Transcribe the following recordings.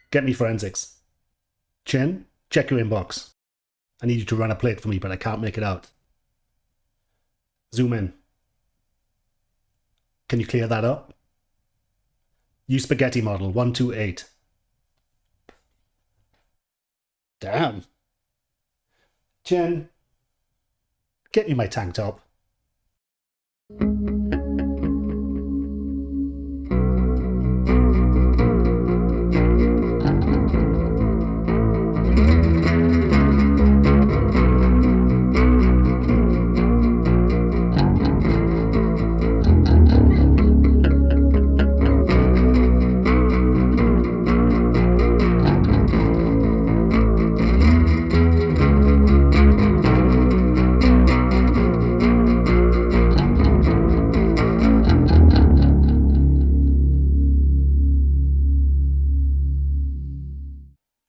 Get me forensics. Chin, check your inbox. I need you to run a plate for me, but I can't make it out. Zoom in. Can you clear that up? Use spaghetti model 128. Damn. Chin, get me my tank top.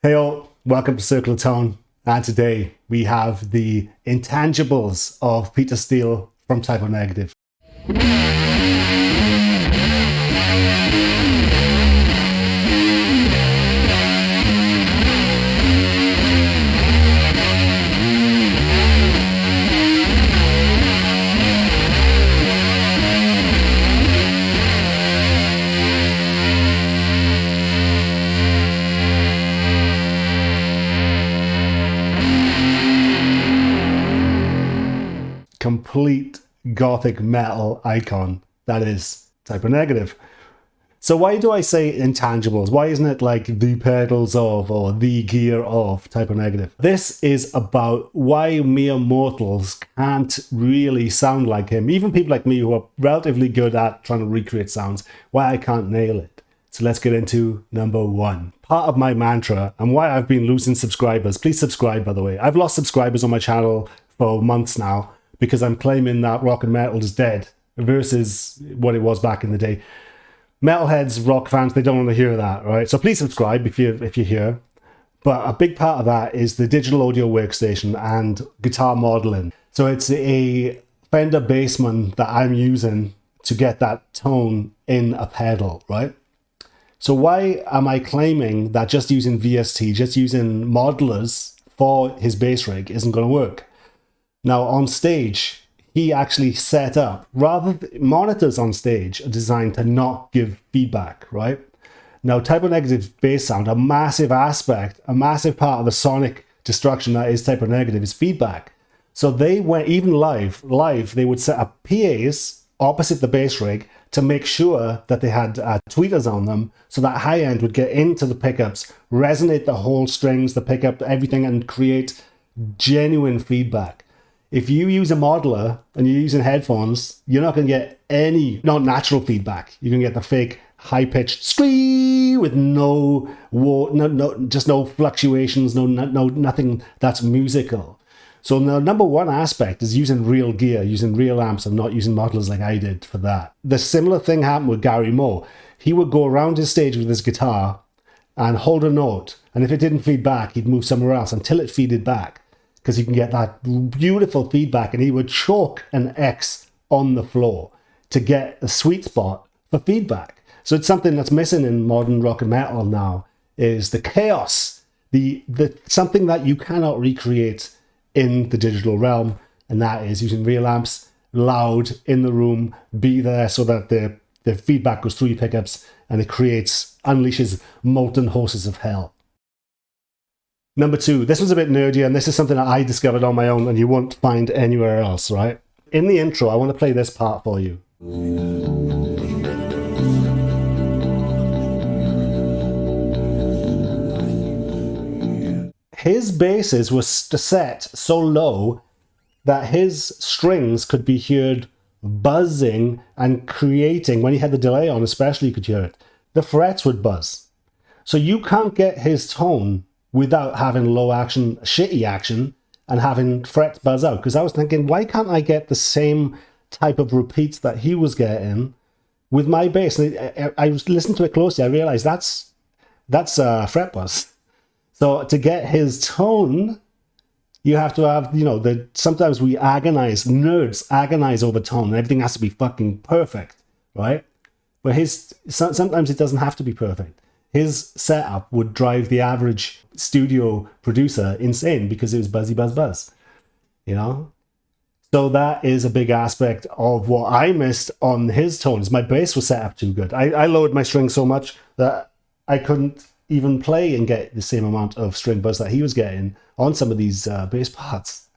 Hey all, welcome to Circle of Tone, and today we have the intangibles of Peter Steele from Type O Negative. Complete gothic metal icon that is Type O Negative. So why do I say intangibles? Why isn't it like the pedals of or the gear of Type O Negative? This is about why mere mortals can't really sound like him. Even people like me who are relatively good at trying to recreate sounds, why I can't nail it. So let's get into number one. Part of my mantra and why I've been losing subscribers. Please subscribe, by the way. I've lost subscribers on my channel for months now, because I'm claiming that rock and metal is dead versus what it was back in the day. Metalheads, rock fans, they don't want to hear that, right? So please subscribe if you're here. But a big part of that is the digital audio workstation and guitar modeling. So it's a Fender Bassman that I'm using to get that tone in a pedal, right? So why am I claiming that just using VST, just using modelers for his bass rig isn't going to work? Now on stage, he actually set up, monitors on stage are designed to not give feedback, right? Now Type O Negative's bass sound, a massive aspect, a massive part of the sonic destruction that is Type O Negative is feedback. So they went, even live, they would set up PAs opposite the bass rig to make sure that they had tweeters on them, so that high end would get into the pickups, resonate the whole strings, the pickup, everything, and create genuine feedback. If you use a modeler and you're using headphones, you're not going to get any, not natural feedback. You're going to get the fake high-pitched scream with just no fluctuations, nothing that's musical. So the number one aspect is using real gear, using real amps, and not using modelers like I did for that. The similar thing happened with Gary Moore. He would go around his stage with his guitar and hold a note, and if it didn't feed back, he'd move somewhere else until it feeded back, because you can get that beautiful feedback, and he would chalk an X on the floor to get a sweet spot for feedback. So it's something that's missing in modern rock and metal now, is the chaos, the something that you cannot recreate in the digital realm, and that is using real amps, loud, in the room, be there so that the feedback goes through your pickups and it unleashes molten horses of hell. Number two, this was a bit nerdy, and this is something that I discovered on my own and you won't find anywhere else, right? In the intro, I want to play this part for you. His basses were set so low that his strings could be heard buzzing and creating, when he had the delay on especially, you could hear it. The frets would buzz. So you can't get his tone without having low action, shitty action, and having frets buzz out. Because I was thinking, why can't I get the same type of repeats that he was getting with my bass? And I was listening to it closely, I realized that's fret buzz. So to get his tone, you have to have, sometimes we nerds agonize over tone. Everything has to be fucking perfect, right? But sometimes it doesn't have to be perfect. his setup would drive the average studio producer insane because it was buzzy, buzz, buzz, you know? So that is a big aspect of what I missed on his tones. My bass was set up too good. I lowered my strings so much that I couldn't even play and get the same amount of string buzz that he was getting on some of these bass parts.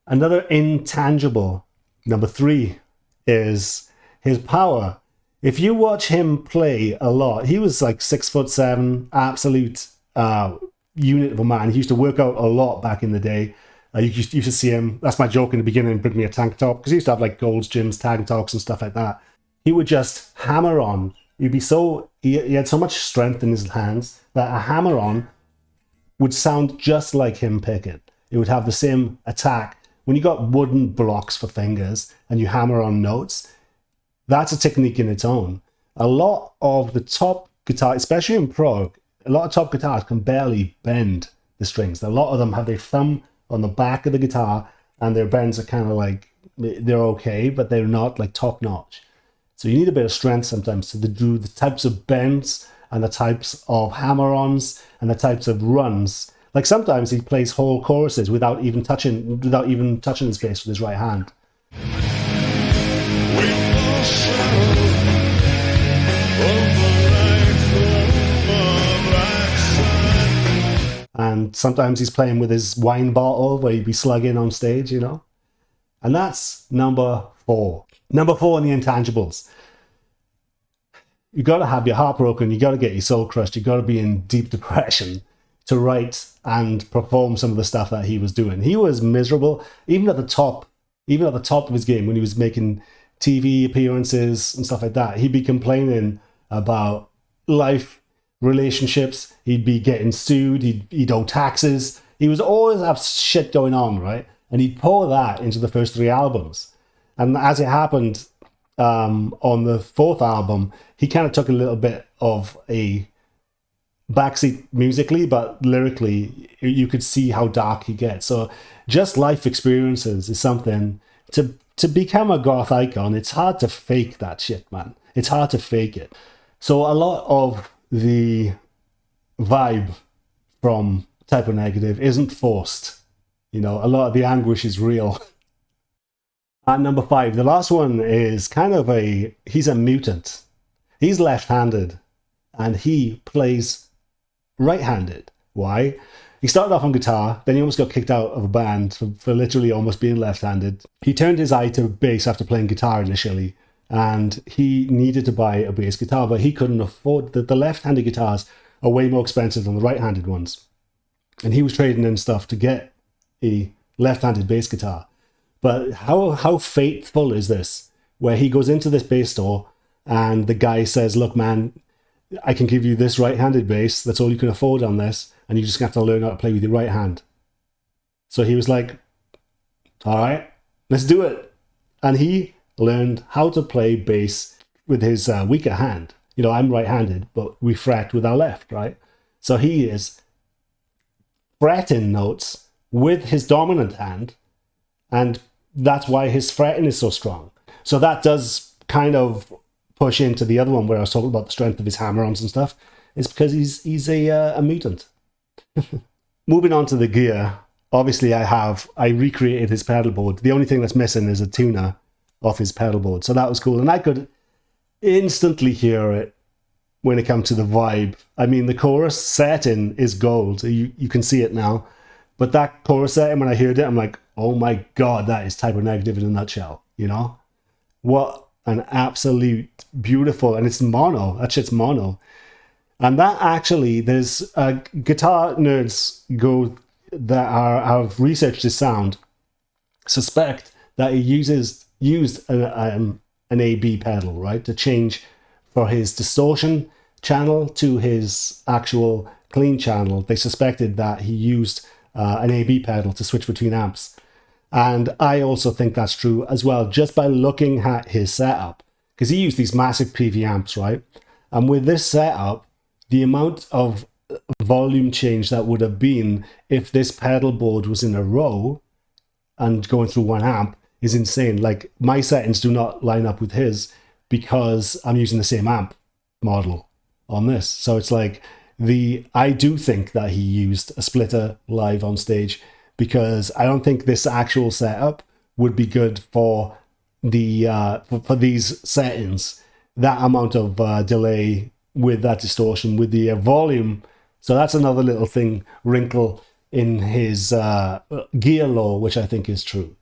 Another intangible, number 3, is his power. If you watch him play a lot, he was like 6'7", absolute unit of a man. He used to work out a lot back in the day. You used to see him, that's my joke in the beginning, bring me a tank top, because he used to have like Gold's Gyms, tank tops and stuff like that. He would just hammer on. He had so much strength in his hands that a hammer on would sound just like him picking. It would have the same attack. When you got wooden blocks for fingers and you hammer on notes, that's a technique in its own. A lot of the top guitars, especially in prog, a lot of top guitars can barely bend the strings. A lot of them have their thumb on the back of the guitar and their bends are kind of like, they're okay, but they're not like top notch. So you need a bit of strength sometimes to do the types of bends and the types of hammer-ons and the types of runs. Like sometimes he plays whole choruses without even touching his bass with his right hand. And sometimes he's playing with his wine bottle where he'd be slugging on stage, you know. And that's number 4. Number 4 in the intangibles. You got to have your heart broken. You got to get your soul crushed. You got to be in deep depression to write and perform some of the stuff that he was doing. He was miserable, even at the top of his game when he was making TV appearances and stuff like that. He'd be complaining about life, relationships. He'd be getting sued. He'd owe taxes. He was always have shit going on, right? And he'd pour that into the first 3 albums. And as it happened on the 4th album, he kind of took a little bit of a backseat musically, but lyrically, you could see how dark he gets. So just life experiences is something to become a goth icon. It's hard to fake that shit, man. It's hard to fake it. So a lot of the vibe from Type O Negative isn't forced. You know, a lot of the anguish is real. At number 5, the last one is kind of he's a mutant. He's left-handed and he plays right-handed. Why? He started off on guitar, then he almost got kicked out of a band for literally almost being left-handed. He turned his eye to bass after playing guitar initially, and he needed to buy a bass guitar, but he couldn't afford the left-handed guitars are way more expensive than the right-handed ones. And he was trading in stuff to get a left-handed bass guitar. But how fateful is this? Where he goes into this bass store and the guy says, look, man, I can give you this right-handed bass. That's all you can afford on this. And you just have to learn how to play with your right hand. So he was like, all right, let's do it. And he learned how to play bass with his weaker hand. You know, I'm right-handed, but we fret with our left, right? So he is fretting notes with his dominant hand, and that's why his fretting is so strong. So that does kind of push into the other one where I was talking about the strength of his hammer-ons and stuff. It's because he's a mutant. Moving on to the gear, obviously I recreated his pedal board. The only thing that's missing is a tuner off his pedal board. So that was cool. And I could instantly hear it when it comes to the vibe. I mean, the chorus setting is gold. You can see it now. But that chorus setting, when I heard it, I'm like, oh my God, that is Type O Negative in a nutshell, you know? What an absolute beautiful, and it's mono. That shit's mono. And that actually, there's guitar nerds that have researched his sound, suspect that he used an AB pedal, right, to change for his distortion channel to his actual clean channel. They suspected that he used an AB pedal to switch between amps. And I also think that's true as well, just by looking at his setup, because he used these massive PV amps, right? And with this setup, the amount of volume change that would have been if this pedal board was in a row and going through one amp is insane. Like, my settings do not line up with his because I'm using the same amp model. on this. So it's like I do think that he used a splitter live on stage, because I don't think this actual setup would be good for for these settings. That amount of delay with that distortion, with the volume. So that's another little wrinkle in his gear law, which I think is true.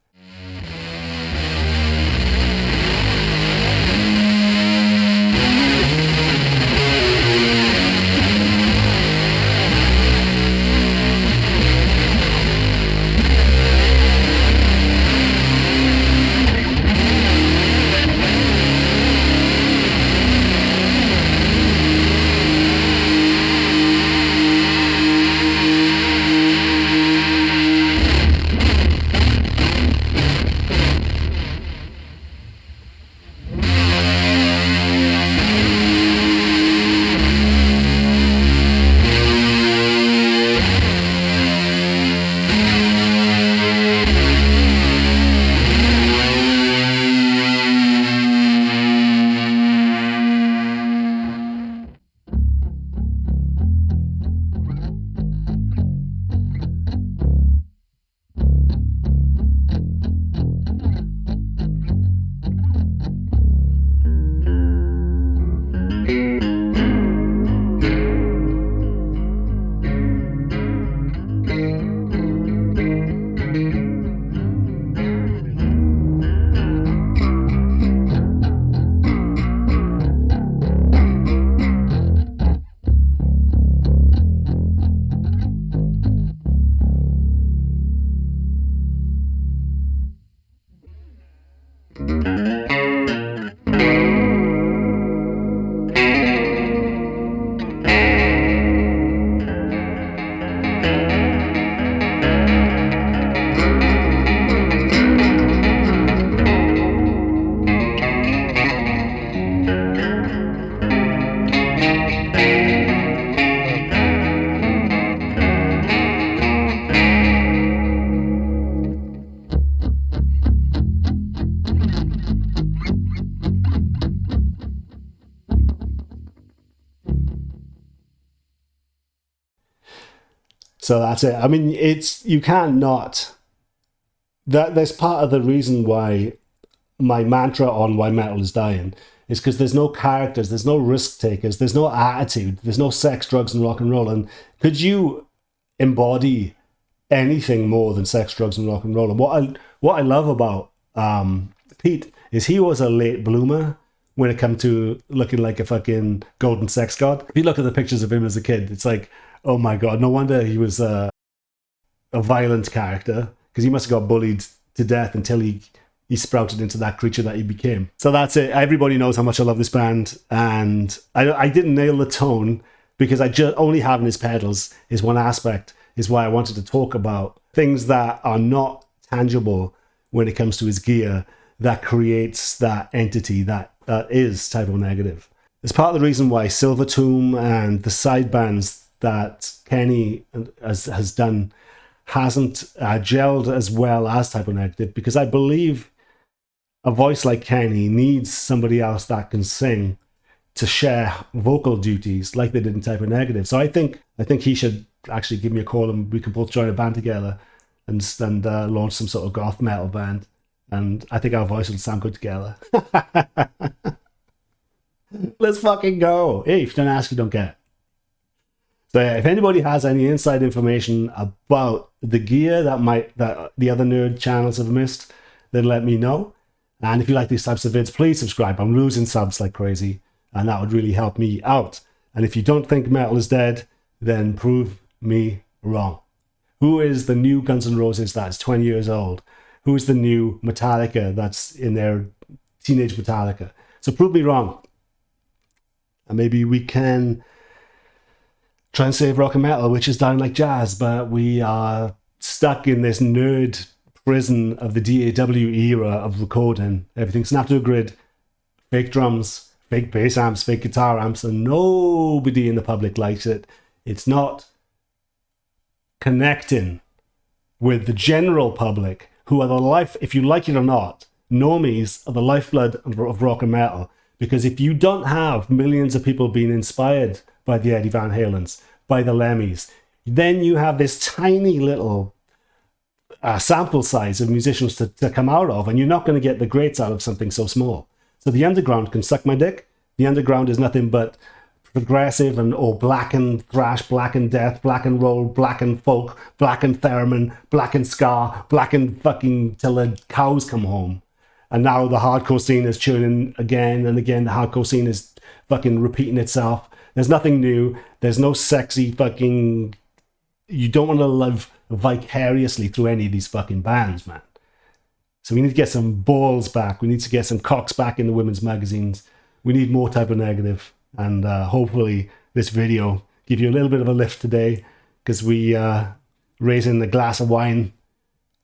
So that's it. I mean, you can't not. That's part of the reason why my mantra on why metal is dying is because there's no characters, there's no risk takers, there's no attitude, there's no sex, drugs, and rock and roll. And could you embody anything more than sex, drugs, and rock and roll? And what I love about Pete is he was a late bloomer when it come to looking like a fucking golden sex god. If you look at the pictures of him as a kid, it's like, oh my god, no wonder he was a violent character, because he must have got bullied to death until he sprouted into that creature that he became. So that's it. Everybody knows how much I love this band, and I didn't nail the tone because only having his pedals is one aspect, is why I wanted to talk about things that are not tangible when it comes to his gear that creates that entity that is Type O Negative. It's part of the reason why Silver Tomb and the side bands that Kenny has done hasn't gelled as well as Type O Negative, because I believe a voice like Kenny needs somebody else that can sing to share vocal duties like they did in Type O Negative. So I think he should actually give me a call and we can both join a band together and launch some sort of goth metal band. And I think our voices will sound good together. Let's fucking go. Hey, if you don't ask, you don't get. So yeah, if anybody has any inside information about the gear that the other nerd channels have missed, then let me know. And if you like these types of vids, please subscribe. I'm losing subs like crazy, and that would really help me out. And if you don't think metal is dead, then prove me wrong. Who is the new Guns N' Roses that's 20 years old? Who is the new Metallica that's in their teenage Metallica? So prove me wrong. And maybe we can try and save rock and metal, which is dying like jazz, but we are stuck in this nerd prison of the DAW era of recording. Everything snapped to a grid, fake drums, fake bass amps, fake guitar amps, and nobody in the public likes it. It's not connecting with the general public, who are if you like it or not, normies are the lifeblood of rock and metal, Because if you don't have millions of people being inspired by the Eddie Van Halens, by the Lemmys, then you have this tiny little sample size of musicians to come out of, and you're not going to get the greats out of something so small. So the underground can suck my dick. The underground is nothing but progressive or black and thrash, black and death, black and roll, black and folk, black and theremin, black and ska, black and fucking till the cows come home. And now the hardcore scene is churning again and again. The hardcore scene is fucking repeating itself. There's nothing new. There's no sexy fucking... You don't want to live vicariously through any of these fucking bands, man. So we need to get some balls back. We need to get some cocks back in the women's magazines. We need more Type O Negative. And hopefully this video give you a little bit of a lift today, because we raising the glass of wine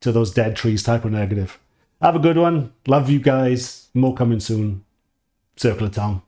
to those dead trees, Type O Negative. Have a good one. Love you guys. More coming soon. Circle of Tom.